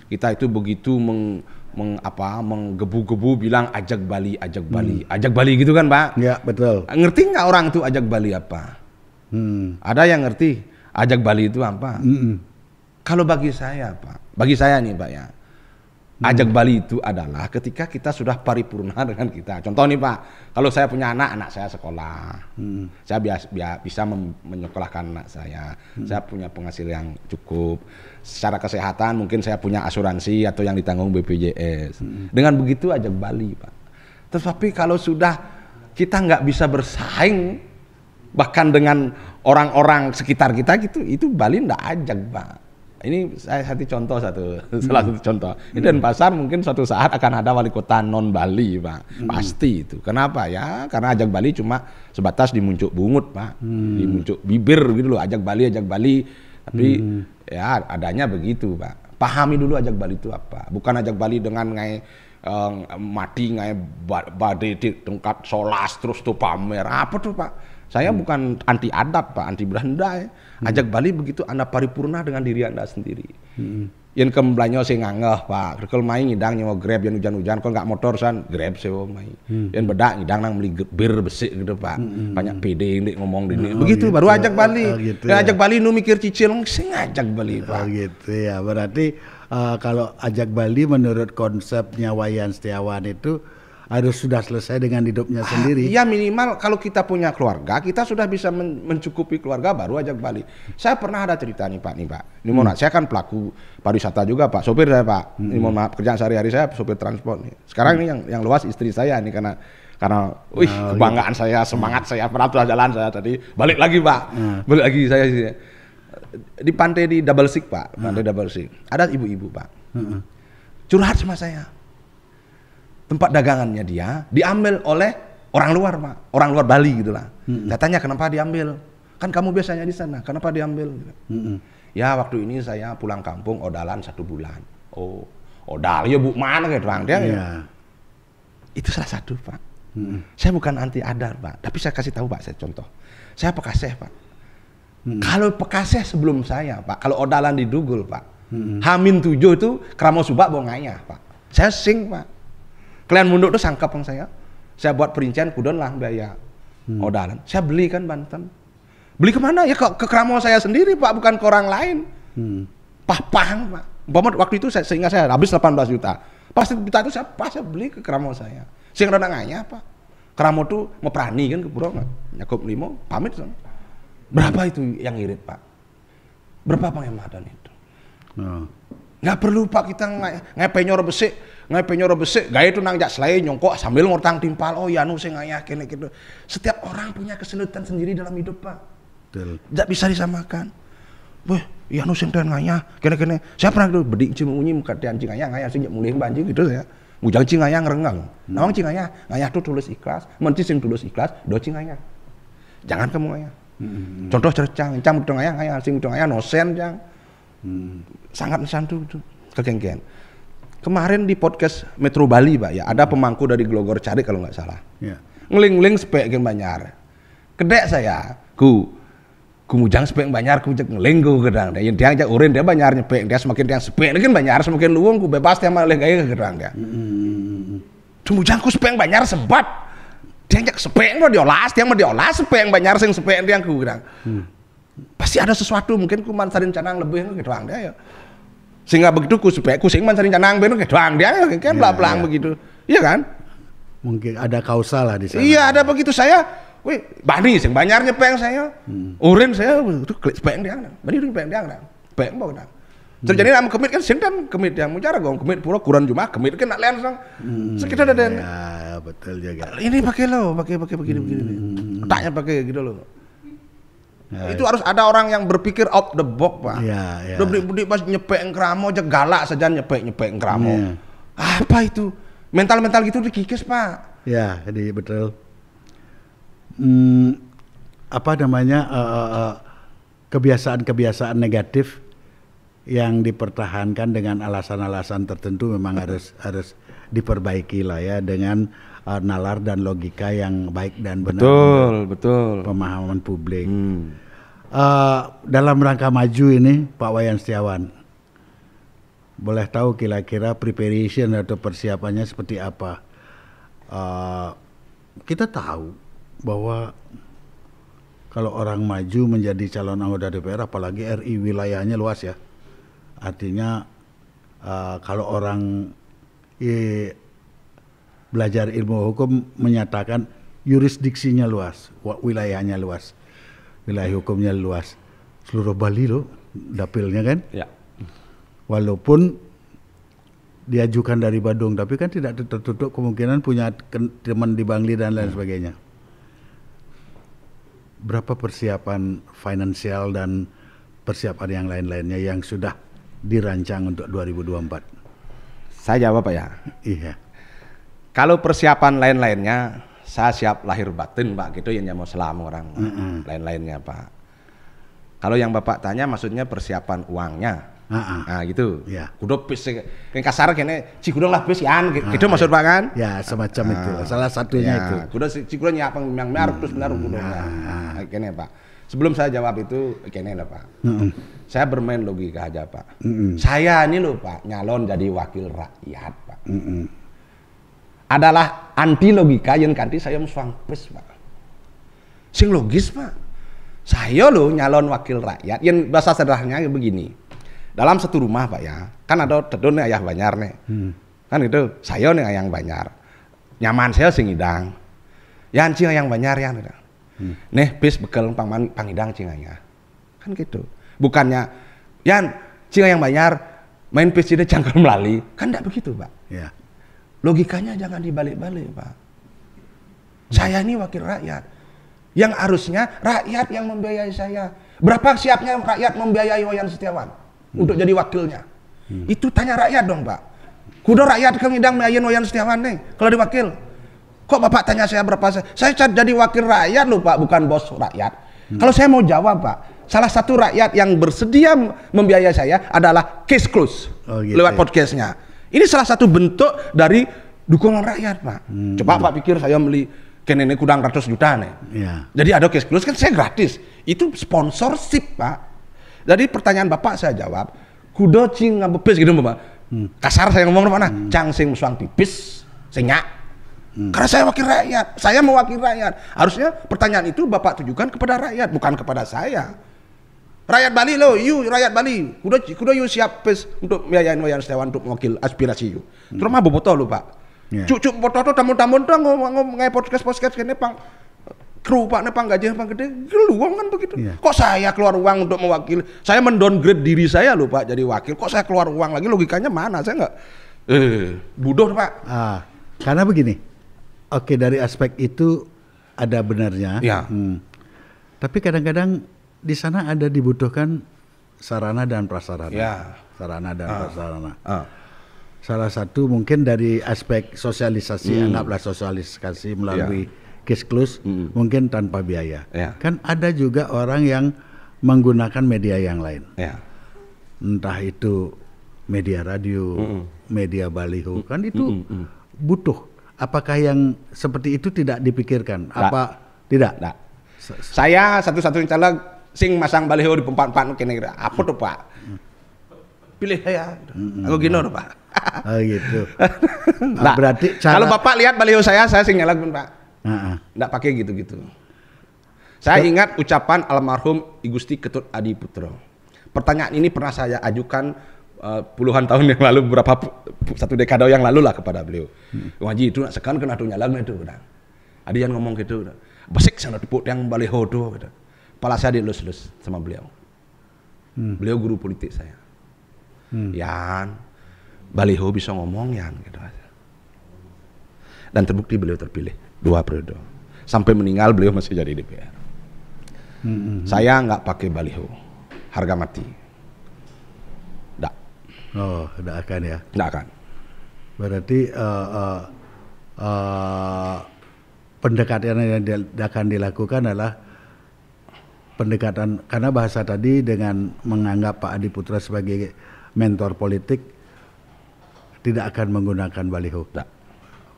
Kita itu begitu menggebu-gebu bilang ajak Bali gitu kan Pak. Ya betul. Ngerti nggak orang itu ajak Bali apa? Ada yang ngerti ajak Bali itu apa? Kalau bagi saya Pak, bagi saya nih Pak ya, ajak Bali itu adalah ketika kita sudah paripurna dengan kita. Contoh nih Pak, kalau saya punya anak saya sekolah, saya bisa menyekolahkan anak saya punya penghasilan yang cukup, secara kesehatan mungkin saya punya asuransi atau yang ditanggung BPJS. Dengan begitu ajak Bali Pak. Tetapi kalau sudah kita nggak bisa bersaing bahkan dengan orang-orang sekitar kita gitu, itu Bali nggak ajak Pak. Ini saya contoh salah satu contoh. Ini Denpasar mungkin suatu saat akan ada wali kota non Bali Pak, pasti itu. Kenapa ya? Karena ajak Bali cuma sebatas di muncuk bungut Pak, di muncuk bibir gitu loh, ajak Bali. Tapi ya adanya begitu Pak. Pahami dulu ajak Bali itu apa. Bukan ajak Bali dengan mati badai tengkat solas terus tuh pamer. Apa tuh Pak? Saya bukan anti adat Pak, anti Belanda ya. Ajak Bali begitu Anda paripurna dengan diri Anda sendiri. Yang kemblanyo sing ngangeh Pak. Kalau main ngidang nyewa Grab yang hujan-hujan, kalau nggak motor san Grab sewa main. Yang bedak ngidang nang beli bir besik gitu Pak. Banyak PD ini ngomong ini. Begitu baru ajak Bali. Gitu ya. Ajak Bali nu mikir cicil, sing ajak Bali Pak. Gitu ya. Berarti kalau ajak Bali menurut konsepnya Wayan Setiawan itu harus sudah selesai dengan hidupnya sendiri. Iya, minimal kalau kita punya keluarga, kita sudah bisa mencukupi keluarga baru aja balik. Saya pernah ada cerita nih Pak. Ini mohon maaf, saya kan pelaku pariwisata juga Pak, sopir saya Pak. Ini mohon maaf, kerjaan sehari-hari saya sopir transport nih. Sekarang ini yang luas istri saya nih karena kebanggaan gitu. Saya, semangat saya, peraturan jalan saya tadi balik lagi Pak. Balik lagi saya di pantai di Double Sik Pak, pantai Double Sik. Ada ibu-ibu Pak. Curhat sama saya. Tempat dagangannya dia diambil oleh orang luar Pak, orang luar Bali gitulah. Saya tanya kenapa diambil? Kan kamu biasanya di sana, kenapa diambil? Ya waktu ini saya pulang kampung odalan 1 bulan. Oh, odal ya Bu, mana gitu dia ya. Itu salah satu Pak. Saya bukan anti adar Pak, tapi saya kasih tahu Pak, saya contoh. Saya Pekaseh Pak. Kalau Pekaseh sebelum saya Pak, kalau odalan di Dugul Pak, H-7 itu Kramo Subak Bongaya Pak. Saya sing Pak. Kalian munduk tuh sangkap yang saya buat perincian kudon lah biaya odalan. Saya beli kan Banten. Beli kemana? Ya ke Kramo saya sendiri Pak, bukan ke orang lain. Pahang Pak. Waktu itu seingat saya habis 18 juta. Pas juta itu saya beli ke Kramo saya. Sing rada nganya Pak. Kramo tuh mau perani kan ke Puro nyakup limo, pamit kan. Berapa itu yang irit Pak? Berapa penghematan itu? Nggak perlu Pak kita ngepenyor besik, gaya itu nang jak selai nyongkok sambil ngortang timpal. Oh ya nu sing ngayah kene gitu. Setiap orang punya kesulitan sendiri dalam hidup Pak. Betul. Tidak bisa disamakan. Weh, ya nu sing ten ngayah kene. Saya pernah dulu bedik cim unyi muka tian cing ngayah sing mulih banjing gitu ya. Mujang cing ngayah ngerenggang. Nawang cing ngayah tuh tulis ikhlas, menti sing tulis ikhlas, do cing ngayah. Jangan kamu ngayah. Contoh cercang, encam udah ngayah sing udah ngayah nosen jang. Sangat santu itu kegenggen. Kemarin di podcast Metro Bali Pak ya, ada pemangku dari Glogor Carik kalau nggak salah. Ngeling-ngeling sepek gen Banyar. Kedek saya, ku mujang sepek Banyar, ku ngeling ku gedang. Dia ajak urin dia Banyar nyepek, dia semakin dia sepek kan Banyar semakin luwung ku bebas dia malah gaya ke gedang dia. Mujang ku sepek Banyar sebat. Dia ajak sepek dia diolas, dia mau diolas sepek Banyar sing sepek dia ku gedang. Pasti ada sesuatu mungkin ku mansarin canang lebih ke gedang dia ya. Sehingga begitu ku sing mansarin canang ben ke doang dia kan pelan-pelan begitu. Iya kan? Mungkin ada kausal lah di sana. Iya, ada begitu saya. Wih, bani sing Banyar nyepeng saya. Urin saya itu sepeng dia. Bani itu sepeng dia. Sepeng mau kan. Terjadi nama kemit kan sing kan kemit yang mucara gong kemit pura kurang cuma kemit kan nak lain sang. Sekitar ada. Ya, betul juga. Ini pakai begini. Tanya pakai gitu loh. Itu harus ada orang yang berpikir out the box Pak. Udah beli pas nyepek Kramo aja galak saja nyepek Kramo. Apa itu? Mental gitu dikikis Pak. Ya, jadi betul. Apa namanya kebiasaan negatif yang dipertahankan dengan alasan-alasan tertentu memang harus diperbaiki lah ya dengan nalar dan logika yang baik dan benar. Betul. Pemahaman publik. Dalam rangka maju ini Pak Wayan Setiawan, boleh tahu kira-kira preparation atau persiapannya seperti apa? Kita tahu bahwa kalau orang maju menjadi calon anggota DPR, apalagi RI wilayahnya luas ya. Artinya kalau orang belajar ilmu hukum menyatakan yurisdiksinya luas, wilayahnya luas, wilayah hukumnya luas. Seluruh Bali loh dapilnya kan? Ya. Walaupun diajukan dari Badung, tapi kan tidak tertutup kemungkinan punya teman di Bangli dan lain sebagainya. Berapa persiapan finansial dan persiapan yang lain-lainnya yang sudah dirancang untuk 2024? Saya jawab Pak ya. Iya. Kalau persiapan lain-lainnya, saya siap lahir batin Pak, gitu yang mau selam orang lain-lainnya Pak. Kalau yang Bapak tanya maksudnya persiapan uangnya. Nah gitu. Ya. Kudu pis yang kasar kene cikudang lah pis yan gitu maksud Pak kan? Ya, semacam itu. Salah satunya itu. Kudu cikudang nyiapang yang merek terus benar kudu. Kene Pak. Sebelum saya jawab itu kene lah Pak. Saya bermain logika aja Pak. Saya ini loh Pak nyalon jadi wakil rakyat Pak. Adalah anti logika yang kanti saya musuang pes Pak. Sing logis Pak. Saya loh nyalon wakil rakyat yang bahasa sederhananya begini. Dalam satu rumah Pak ya, kan ada tedon nih ayah Banyar nih. Kan itu saya nih ayang Banyar. nyaman saya sing idang. Yan cing yang banyak yan. Neh bis bekal pangidang cinganya. Kan gitu. Bukannya yan cing yang banyak main bis tidak cangkal melalui. Kan enggak begitu, Pak. Ya. Logikanya jangan dibalik-balik, Pak. Saya ini wakil rakyat. Yang harusnya rakyat yang membiayai saya. Berapa siapnya rakyat membiayai Wayan Setiawan untuk jadi wakilnya? Itu tanya rakyat dong, Pak. Kudo rakyat kemidang biayain Wayan Setiawan nih kalau diwakil. Kok Bapak tanya saya berapa? Saya jadi wakil rakyat loh, Pak, bukan bos rakyat. Kalau saya mau jawab, Pak, salah satu rakyat yang bersedia membiayai saya adalah Case Close lewat podcastnya. Ini salah satu bentuk dari dukungan rakyat, Pak. Coba Pak pikir saya beli kenene kudang 100 juta nih. Jadi ada Case Close kan saya gratis. Itu sponsorship, Pak. Jadi pertanyaan Bapak saya jawab, kudo cing ngabepis gitu, Bapak. Kasar saya ngomong mana? Cang sing musuang pipis, senyak. Karena saya wakil rakyat, saya mewakili rakyat. Harusnya pertanyaan itu Bapak tujukan kepada rakyat, bukan kepada saya. Rakyat Bali loh, rakyat Bali, kudo siap pes untuk biayain Wayan Setiawan untuk mewakil aspirasi Terus mah bobotoh lo, Pak. Cucuk botoh tuh tamu-tamu tuh ngomong podcast kene pang kru Pak ne pang gaji pang gede, luang kan begitu. Kok saya keluar uang untuk mewakili? Saya mendowngrade diri saya loh, Pak, jadi wakil. Kok saya keluar uang lagi? Logikanya mana? Saya nggak bodoh, Pak. Karena begini. Oke, dari aspek itu ada benarnya. Tapi kadang-kadang di sana ada dibutuhkan sarana dan prasarana. Sarana dan prasarana. Salah satu mungkin dari aspek sosialisasi, anggaplah sosialisasi melalui Case Close, mungkin tanpa biaya. Kan ada juga orang yang menggunakan media yang lain. Entah itu media radio, media baliho, kan itu butuh. Apakah yang seperti itu tidak dipikirkan? Apa tidak? Saya satu-satunya caleg sing masang baliho di pempat-pempat kene apa tuh, Pak? Pilih saya. Aku gini loh, Pak. Oh gitu. Berarti kalau Bapak lihat baliho saya sing nyalek, Pak. Enggak pakai gitu-gitu. Saya ingat ucapan almarhum I Gusti Ketut Adi Putro. Pertanyaan ini pernah saya ajukan puluhan tahun yang lalu, beberapa satu dekade yang lalu lah kepada beliau. Waji itu nak sekan kena tuh nyalang itu udah. Ada yang ngomong gitu udah. Basik sana tepuk yang baliho tuh gitu. Kepala saya dilus-lus sama beliau. Beliau guru politik saya. Yan, baliho bisa ngomong yan gitu aja. Dan terbukti beliau terpilih 2 periode. Sampai meninggal beliau masih jadi DPR. Saya nggak pakai baliho. Harga mati. Oh, tidak akan ya? Tidak akan. Berarti pendekatan yang akan dilakukan adalah pendekatan, karena bahasa tadi dengan menganggap Pak Adi Putra sebagai mentor politik, tidak akan menggunakan baliho. Tidak.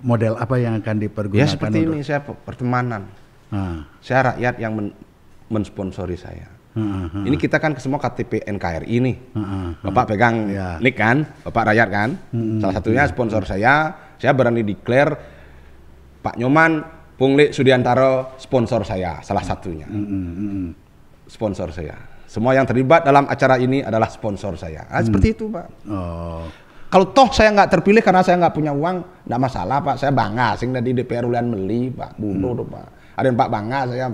Model apa yang akan dipergunakan? Ya seperti ini, saya pertemanan. Saya rakyat yang mensponsori saya. Ini kita kan semua KTP NKRI nih. Bapak pegang nik kan, Bapak rakyat kan. Salah satunya sponsor saya berani declare Pak Nyoman Pungli Sudiantaro sponsor saya, salah satunya. Sponsor saya. Semua yang terlibat dalam acara ini adalah sponsor saya. Seperti itu, Pak. Kalau toh saya nggak terpilih karena saya nggak punya uang, nggak masalah, Pak. Saya bangga, sing dari DPR ulian meli, Pak. Bunuh tuh, Pak. Ada yang Pak bangga, saya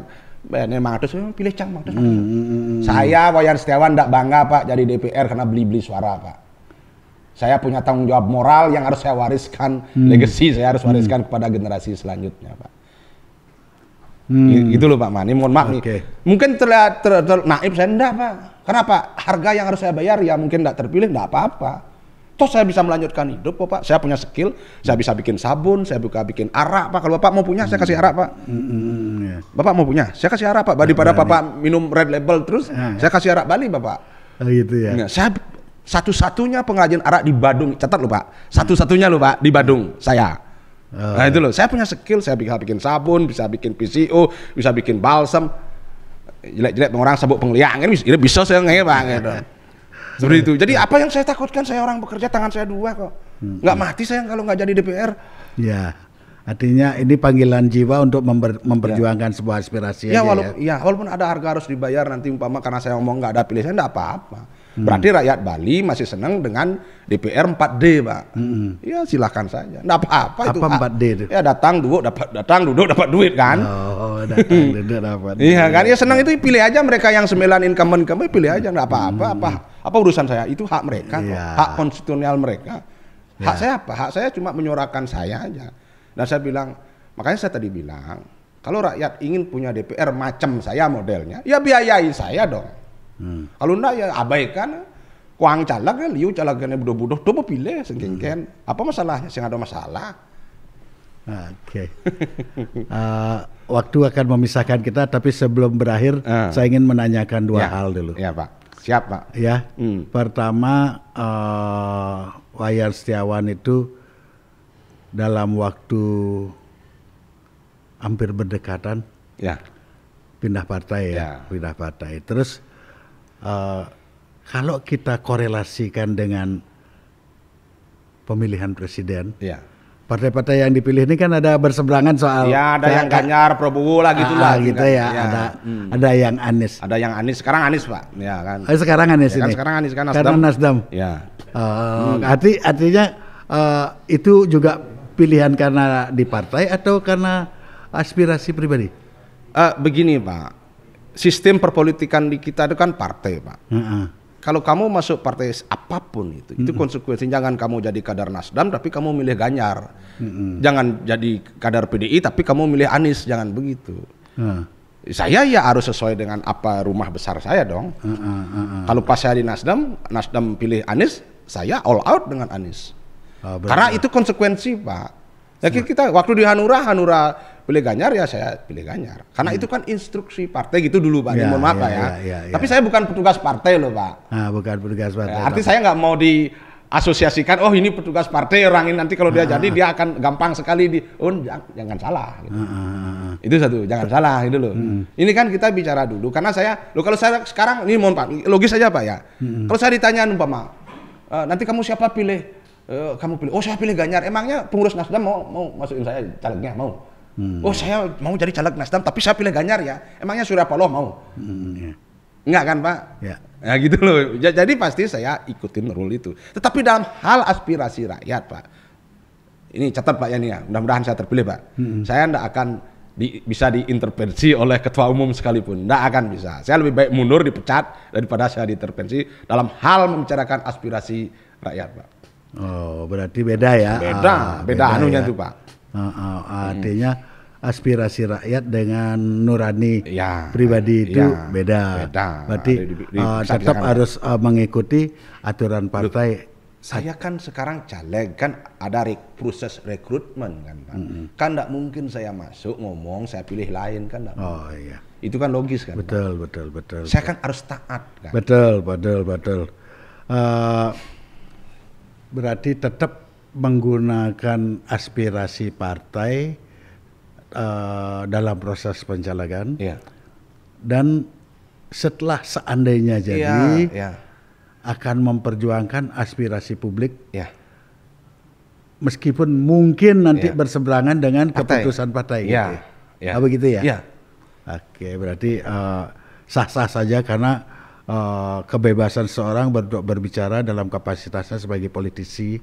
bayarnya 500, pilih cang 500. Saya Wayan Setiawan tidak bangga, Pak, jadi DPR karena beli-beli suara, Pak. Saya punya tanggung jawab moral yang harus saya wariskan, legacy saya harus wariskan kepada generasi selanjutnya, Pak. Gitu loh, Pak Mani. Mohon maaf nih. Mungkin terlihat naif, saya enggak, Pak. Kenapa? Harga yang harus saya bayar ya mungkin enggak terpilih, enggak apa-apa. Toh saya bisa melanjutkan hidup, Pak. Saya punya skill, saya bisa bikin sabun, saya bisa bikin arak, Pak. Kalau Bapak mau punya, saya kasih arak, Pak. Bapak mau punya, saya kasih arak, Pak. Daripada Bapak minum red label terus, saya kasih arak Bali, Bapak. Gitu ya. Nah, saya satu-satunya pengrajin arak di Badung, catat loh, Pak. Satu-satunya loh, Pak, di Badung, saya. Nah itu loh, saya punya skill, saya bisa bikin sabun, bisa bikin PCO, bisa bikin balsam. Jelek-jelek orang sabuk pengliang, ini bisa saya nggak, Pak. Gitu. Seperti itu. Jadi apa yang saya takutkan, saya orang bekerja, tangan saya 2 kok. Nggak mati saya kalau nggak jadi DPR. Ya, artinya ini panggilan jiwa untuk memperjuangkan sebuah aspirasi. Ya, walaupun ada harga harus dibayar nanti umpama karena saya ngomong nggak ada pilihan, nggak apa-apa. Berarti rakyat Bali masih senang dengan DPR 4D, Pak. Ya silahkan saja. Nggak apa-apa itu. Apa 4D itu? Ya datang, duduk, dapat duit kan. Oh, datang, duduk, dapat. Iya kan, ya senang itu pilih aja mereka yang 9 incumbent kami pilih aja, nggak apa-apa. Apa urusan saya? Itu hak mereka, hak konstitusional mereka. Hak saya apa? Hak saya cuma menyuarakan saya aja. Dan saya bilang, makanya saya tadi bilang, kalau rakyat ingin punya DPR macam saya modelnya, ya biayai saya dong. Kalau enggak ya abaikan. Kuang caleg ya, liu calegnya budoh-budoh, coba pilih sengkengken. Apa masalahnya? Sing ada masalah. Oke. Waktu akan memisahkan kita, tapi sebelum berakhir, saya ingin menanyakan dua hal dulu. Ya Pak, siap Pak. Ya, pertama Wayan Setiawan itu dalam waktu hampir berdekatan, pindah partai pindah partai. Terus kalau kita korelasikan dengan pemilihan presiden, partai-partai yang dipilih ini kan ada berseberangan soal. Ya, ada yang Ganjar, Prabowo lah gitulah. Gitu ya. Ada yang Anies. Ada yang Anies. Sekarang Anies Pak. Ya kan. Sekarang Anies ini. Kan sekarang Anies kan Nasdem. Karena Nasdem. Ya. Artinya itu juga pilihan karena di partai atau karena aspirasi pribadi? Begini Pak, sistem perpolitikan di kita itu kan partai Pak. Kalau kamu masuk partai apapun itu konsekuensi. Jangan kamu jadi kader Nasdem tapi kamu milih Ganjar. Jangan jadi kader PDI tapi kamu milih Anies, jangan begitu. Saya ya harus sesuai dengan apa rumah besar saya dong. Kalau pas saya di Nasdem pilih Anies, saya all out dengan Anies. Karena itu konsekuensi Pak. Ya kita waktu di Hanura pilih Ganjar ya saya pilih Ganjar. Karena itu kan instruksi partai gitu dulu Pak. Mohon maaf Pak ya. Tapi saya bukan petugas partai loh Pak. Bukan petugas partai. Arti saya nggak mau diasosiasikan. Oh ini petugas partai orang ini nanti kalau dia jadi dia akan gampang sekali jangan salah. Gitu. Itu satu jangan salah gitu loh. Ini kan kita bicara dulu karena kalau saya sekarang ini mohon Pak logis saja Pak ya. Kalau saya ditanya umpama nanti kamu siapa pilih? Kamu pilih. Oh saya pilih Ganjar. Emangnya pengurus Nasdem mau masukin saya calegnya mau? Oh saya mau jadi caleg Nasdem tapi saya pilih Ganjar ya. Emangnya Surya Paloh mau? Enggak kan Pak? Ya gitu loh. Jadi pasti saya ikutin rule itu. Tetapi dalam hal aspirasi rakyat Pak. Ini catat Pak ya nih ya. Mudah-mudahan saya terpilih Pak. Saya enggak akan bisa diintervensi oleh ketua umum sekalipun. Enggak akan bisa. Saya lebih baik mundur dipecat daripada saya diintervensi dalam hal membicarakan aspirasi rakyat Pak. Oh, berarti beda ya? Beda anunya itu Pak. Artinya aspirasi rakyat dengan nurani pribadi itu beda. Berarti tetap harus mengikuti aturan partai. Saya kan sekarang caleg kan ada proses rekrutmen kan Pak. Kan enggak mungkin saya masuk ngomong saya pilih lain kan enggak. Oh iya. Itu kan logis kan. Betul. Saya kan harus taat kan. Betul. Berarti tetap menggunakan aspirasi partai dalam proses pencalegan. Dan setelah seandainya jadi akan memperjuangkan aspirasi publik. Meskipun mungkin nanti berseberangan dengan keputusan partai. Begitu ya? Oke, berarti sah-sah saja karena kebebasan seorang berbicara dalam kapasitasnya sebagai politisi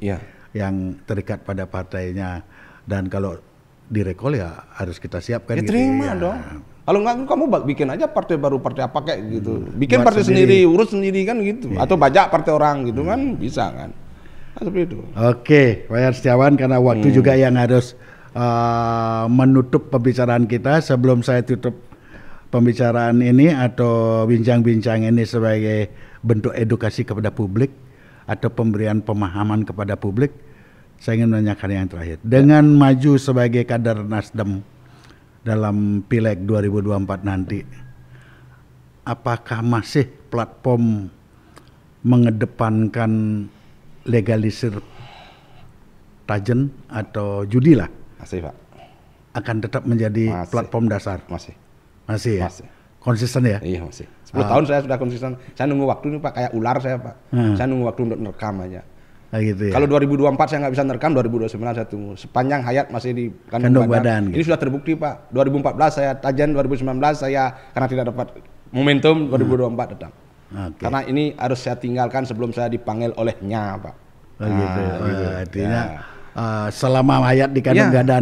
yang terikat pada partainya, dan kalau direkol ya harus kita siapkan. Terima dong. Kalau enggak kamu bikin aja partai baru, partai apa kayak gitu. Bikin partai sendiri, urus sendiri kan gitu. Atau bajak partai orang gitu kan bisa kan. Seperti itu. Oke, Wayan Setiawan, karena waktu juga yang harus menutup pembicaraan kita. Sebelum saya tutup pembicaraan ini atau bincang-bincang ini sebagai bentuk edukasi kepada publik atau pemberian pemahaman kepada publik, saya ingin menanyakan yang terakhir. Dengan maju sebagai kader Nasdem dalam Pileg 2024 nanti, apakah masih platform mengedepankan legalisir tajen atau judi lah? Masih Pak. Akan tetap menjadi platform dasar? Masih ya? Masih. Konsisten ya? Iya masih. 10 tahun saya sudah konsisten. Saya nunggu waktu ini Pak, kayak ular saya Pak. Saya nunggu waktu untuk nerekam aja. Gitu ya? Kalau 2024 saya nggak bisa nerekam, 2029 saya tunggu. Sepanjang hayat masih di kandung badan. Ini sudah terbukti Pak. 2014 saya tajan, 2019 saya karena tidak dapat momentum, 2024 datang. Okay. Karena ini harus saya tinggalkan sebelum saya dipanggil olehnya, Pak. Oh gitu. Artinya selama hayat di kadang-kadang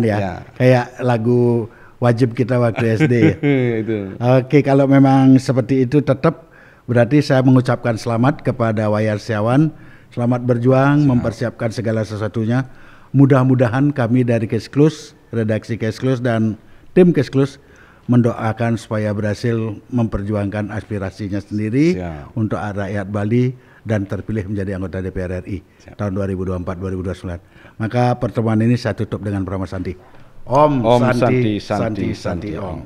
kayak lagu wajib kita waktu SD ya. Itu. Oke, kalau memang seperti itu tetap berarti saya mengucapkan selamat kepada Wayan Setiawan. Selamat berjuang, mempersiapkan segala sesuatunya. Mudah-mudahan kami dari Kesklus, redaksi Kesklus dan tim Kesklus mendoakan supaya berhasil memperjuangkan aspirasinya sendiri untuk rakyat Bali dan terpilih menjadi anggota DPR RI tahun 2024-2029. Maka pertemuan ini saya tutup dengan Brahma Santi. Om Santi Om.